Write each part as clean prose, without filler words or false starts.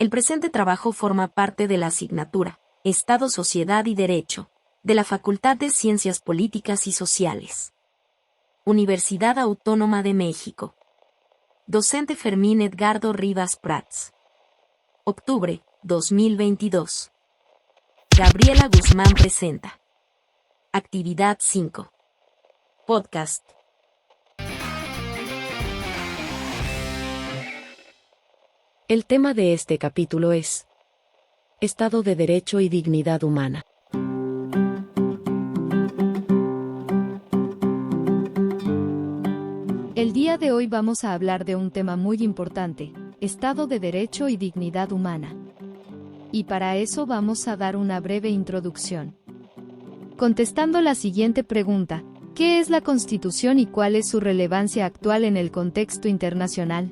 El presente trabajo forma parte de la asignatura Estado, Sociedad y Derecho, de la Facultad de Ciencias Políticas y Sociales. Universidad Autónoma de México. Docente Fermín Edgardo Rivas Prats. Octubre, 2022. Gabriela Guzmán presenta. Actividad 5. Podcast. El tema de este capítulo es Estado de Derecho y Dignidad Humana. El día de hoy vamos a hablar de un tema muy importante, Estado de Derecho y Dignidad Humana. Y para eso vamos a dar una breve introducción. Contestando la siguiente pregunta, ¿qué es la Constitución y cuál es su relevancia actual en el contexto internacional?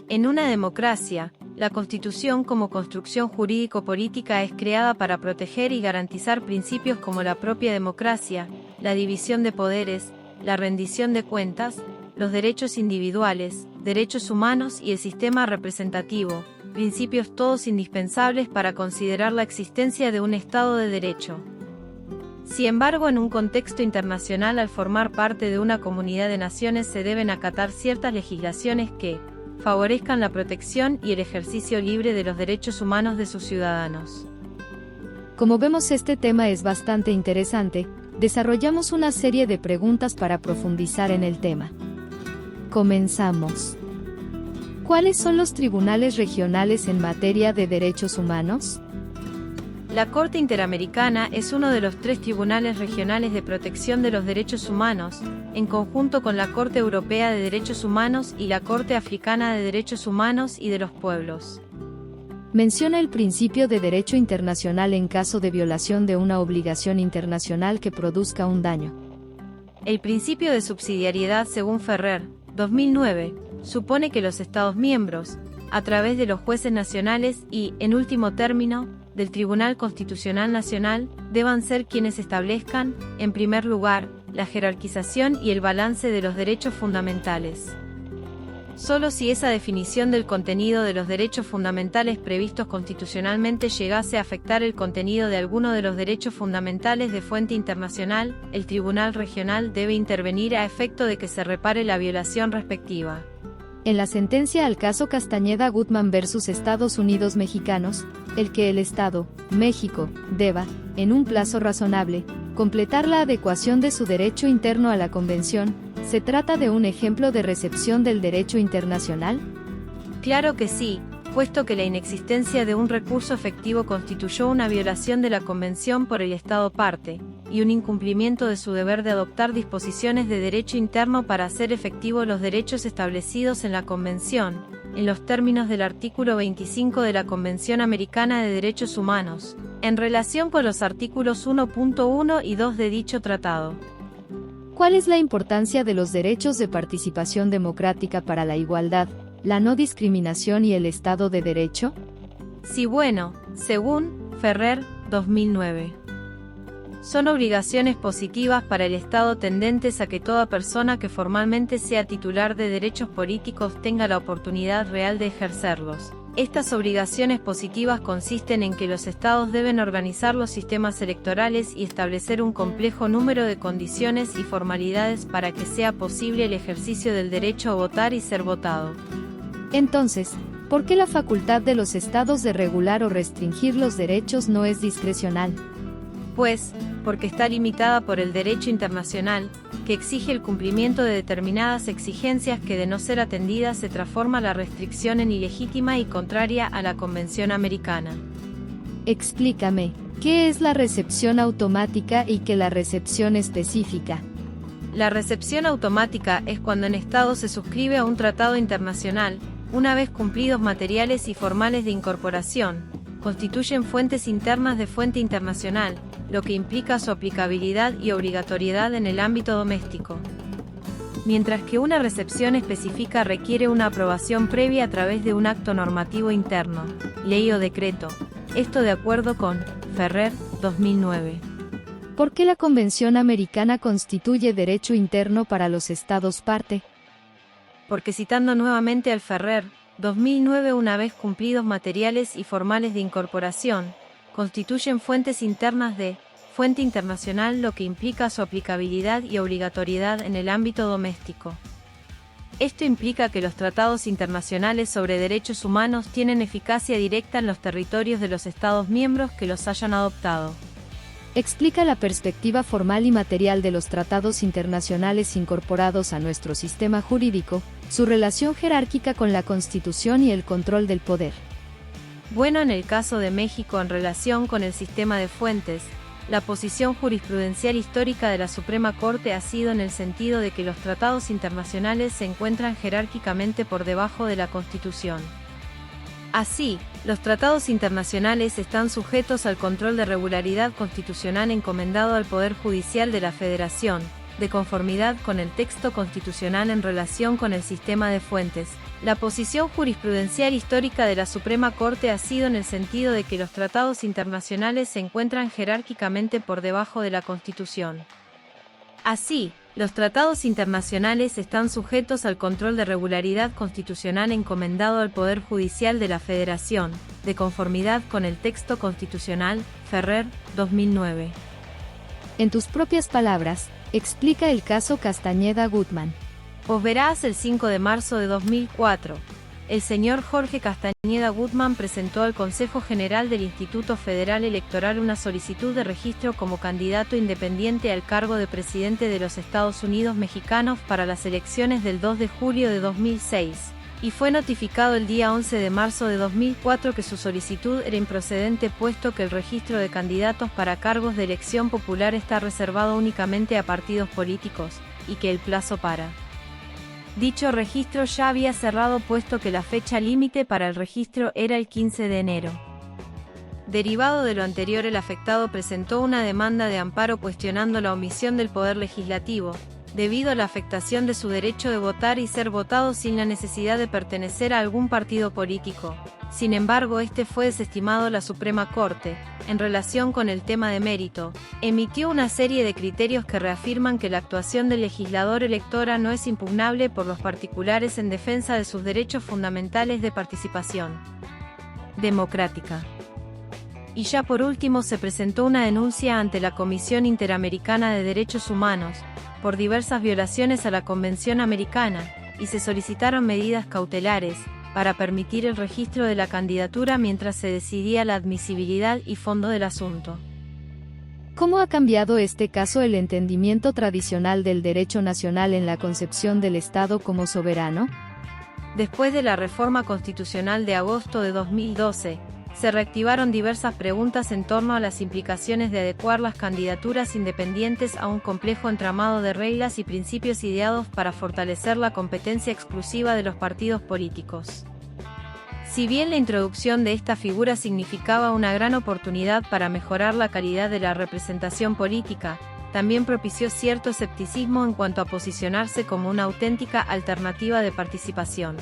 En una democracia, la Constitución como construcción jurídico-política es creada para proteger y garantizar principios como la propia democracia, la división de poderes, la rendición de cuentas, los derechos individuales, derechos humanos y el sistema representativo, principios todos indispensables para considerar la existencia de un Estado de Derecho. Sin embargo, en un contexto internacional, al formar parte de una comunidad de naciones se deben acatar ciertas legislaciones que favorezcan la protección y el ejercicio libre de los derechos humanos de sus ciudadanos. Como vemos, este tema es bastante interesante. Desarrollamos una serie de preguntas para profundizar en el tema. Comenzamos. ¿Cuáles son los tribunales regionales en materia de derechos humanos? La Corte Interamericana es uno de los 3 tribunales regionales de protección de los derechos humanos, en conjunto con la Corte Europea de Derechos Humanos y la Corte Africana de Derechos Humanos y de los Pueblos. Menciona el principio de derecho internacional en caso de violación de una obligación internacional que produzca un daño. El principio de subsidiariedad, según Ferrer, 2009, supone que los Estados miembros, a través de los jueces nacionales y, en último término, del Tribunal Constitucional Nacional, deban ser quienes establezcan, en primer lugar, la jerarquización y el balance de los derechos fundamentales. Solo si esa definición del contenido de los derechos fundamentales previstos constitucionalmente llegase a afectar el contenido de alguno de los derechos fundamentales de fuente internacional, el Tribunal Regional debe intervenir a efecto de que se repare la violación respectiva. En la sentencia al caso Castañeda Gutman versus Estados Unidos Mexicanos, el que el Estado, México, deba, en un plazo razonable, completar la adecuación de su derecho interno a la Convención, ¿se trata de un ejemplo de recepción del derecho internacional? Claro que sí, puesto que la inexistencia de un recurso efectivo constituyó una violación de la Convención por el Estado parte, y un incumplimiento de su deber de adoptar disposiciones de derecho interno para hacer efectivos los derechos establecidos en la Convención, en los términos del artículo 25 de la Convención Americana de Derechos Humanos, en relación con los artículos 1.1 y 2 de dicho tratado. ¿Cuál es la importancia de los derechos de participación democrática para la igualdad, la no discriminación y el Estado de Derecho? Sí, bueno, según Ferrer, 2009. Son obligaciones positivas para el Estado tendentes a que toda persona que formalmente sea titular de derechos políticos tenga la oportunidad real de ejercerlos. Estas obligaciones positivas consisten en que los Estados deben organizar los sistemas electorales y establecer un complejo número de condiciones y formalidades para que sea posible el ejercicio del derecho a votar y ser votado. Entonces, ¿por qué la facultad de los Estados de regular o restringir los derechos no es discrecional? Pues, porque está limitada por el derecho internacional, que exige el cumplimiento de determinadas exigencias que de no ser atendidas se transforma la restricción en ilegítima y contraria a la Convención Americana. Explícame, ¿qué es la recepción automática y qué la recepción específica? La recepción automática es cuando un Estado se suscribe a un tratado internacional, una vez cumplidos materiales y formales de incorporación, constituyen fuentes internas de fuente internacional, lo que implica su aplicabilidad y obligatoriedad en el ámbito doméstico. Mientras que una recepción específica requiere una aprobación previa a través de un acto normativo interno, ley o decreto, esto de acuerdo con Ferrer, 2009. ¿Por qué la Convención Americana constituye derecho interno para los Estados parte? Porque citando nuevamente al Ferrer, 2009 una vez cumplidos materiales y formales de incorporación, constituyen fuentes internas de fuente internacional, lo que implica su aplicabilidad y obligatoriedad en el ámbito doméstico. Esto implica que los tratados internacionales sobre derechos humanos tienen eficacia directa en los territorios de los Estados miembros que los hayan adoptado. Explica la perspectiva formal y material de los tratados internacionales incorporados a nuestro sistema jurídico, su relación jerárquica con la Constitución y el control del poder. Bueno, en el caso de México en relación con el sistema de fuentes, la posición jurisprudencial histórica de la Suprema Corte ha sido en el sentido de que los tratados internacionales se encuentran jerárquicamente por debajo de la Constitución. Así, los tratados internacionales están sujetos al control de regularidad constitucional encomendado al Poder Judicial de la Federación, de conformidad con el texto constitucional en relación con el sistema de fuentes. La posición jurisprudencial histórica de la Suprema Corte ha sido en el sentido de que los tratados internacionales se encuentran jerárquicamente por debajo de la Constitución. Así, los tratados internacionales están sujetos al control de regularidad constitucional encomendado al Poder Judicial de la Federación, de conformidad con el texto constitucional, Ferrer, 2009. En tus propias palabras, explica el caso Castañeda Gutmann. Pues verás, el 5 de marzo de 2004, el señor Jorge Castañeda Gutmann presentó al Consejo General del Instituto Federal Electoral una solicitud de registro como candidato independiente al cargo de presidente de los Estados Unidos mexicanos para las elecciones del 2 de julio de 2006, y fue notificado el día 11 de marzo de 2004 que su solicitud era improcedente puesto que el registro de candidatos para cargos de elección popular está reservado únicamente a partidos políticos, y que el plazo para dicho registro ya había cerrado puesto que la fecha límite para el registro era el 15 de enero. Derivado de lo anterior, el afectado presentó una demanda de amparo cuestionando la omisión del Poder Legislativo, debido a la afectación de su derecho de votar y ser votado sin la necesidad de pertenecer a algún partido político. Sin embargo, este fue desestimado. La Suprema Corte, en relación con el tema de mérito, emitió una serie de criterios que reafirman que la actuación del legislador electora no es impugnable por los particulares en defensa de sus derechos fundamentales de participación democrática. Y ya por último se presentó una denuncia ante la Comisión Interamericana de Derechos Humanos, por diversas violaciones a la Convención Americana, y se solicitaron medidas cautelares, para permitir el registro de la candidatura mientras se decidía la admisibilidad y fondo del asunto. ¿Cómo ha cambiado este caso el entendimiento tradicional del derecho nacional en la concepción del Estado como soberano? Después de la reforma constitucional de agosto de 2012, se reactivaron diversas preguntas en torno a las implicaciones de adecuar las candidaturas independientes a un complejo entramado de reglas y principios ideados para fortalecer la competencia exclusiva de los partidos políticos. Si bien la introducción de esta figura significaba una gran oportunidad para mejorar la calidad de la representación política, también propició cierto escepticismo en cuanto a posicionarse como una auténtica alternativa de participación.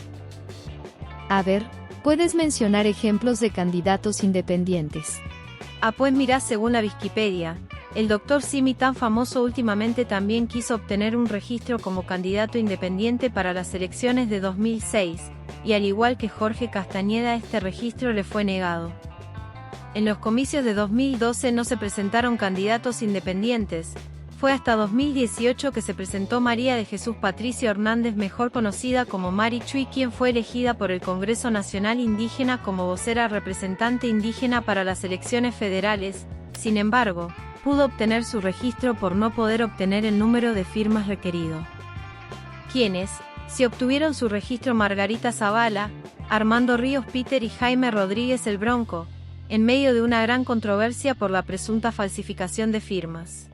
A ver, ¿puedes mencionar ejemplos de candidatos independientes? Pues mirá, según la Wikipedia, el Dr. Simi, tan famoso últimamente, también quiso obtener un registro como candidato independiente para las elecciones de 2006, y al igual que Jorge Castañeda, este registro le fue negado. En los comicios de 2012 no se presentaron candidatos independientes. Fue hasta 2018 que se presentó María de Jesús Patricio Hernández, mejor conocida como Mari Chuy, quien fue elegida por el Congreso Nacional Indígena como vocera representante indígena para las elecciones federales. Sin embargo, pudo obtener su registro por no poder obtener el número de firmas requerido. Quienes sí obtuvieron su registro: Margarita Zavala, Armando Ríos Peter y Jaime Rodríguez el Bronco, en medio de una gran controversia por la presunta falsificación de firmas.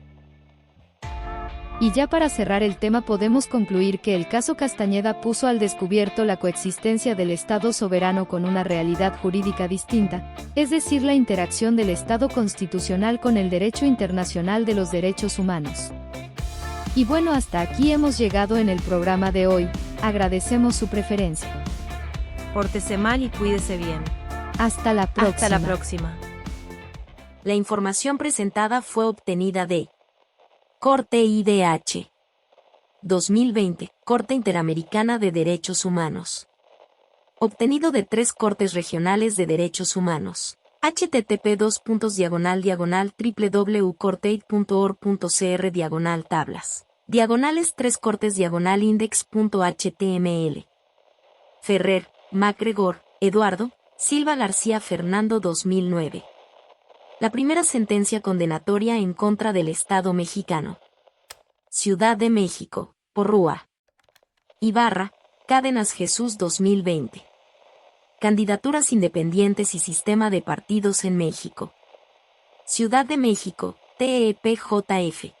Y ya para cerrar el tema, podemos concluir que el caso Castañeda puso al descubierto la coexistencia del Estado soberano con una realidad jurídica distinta, es decir, la interacción del Estado constitucional con el derecho internacional de los derechos humanos. Y bueno, hasta aquí hemos llegado en el programa de hoy. Agradecemos su preferencia. Pórtese mal y cuídese bien. Hasta la próxima. Hasta la próxima. La información presentada fue obtenida de Corte IDH 2020, Corte Interamericana de Derechos Humanos. obtenido de 3 Cortes Regionales de Derechos Humanos. http://www.cortate.org.cr/tablas. Diagonales 3 cortes index.html. Ferrer, MacGregor, Eduardo, Silva García Fernando 2009. La primera sentencia condenatoria en contra del Estado mexicano. Ciudad de México, Porrúa. Ibarra, Cádenas Jesús 2020. Candidaturas independientes y sistema de partidos en México. Ciudad de México, TEPJF.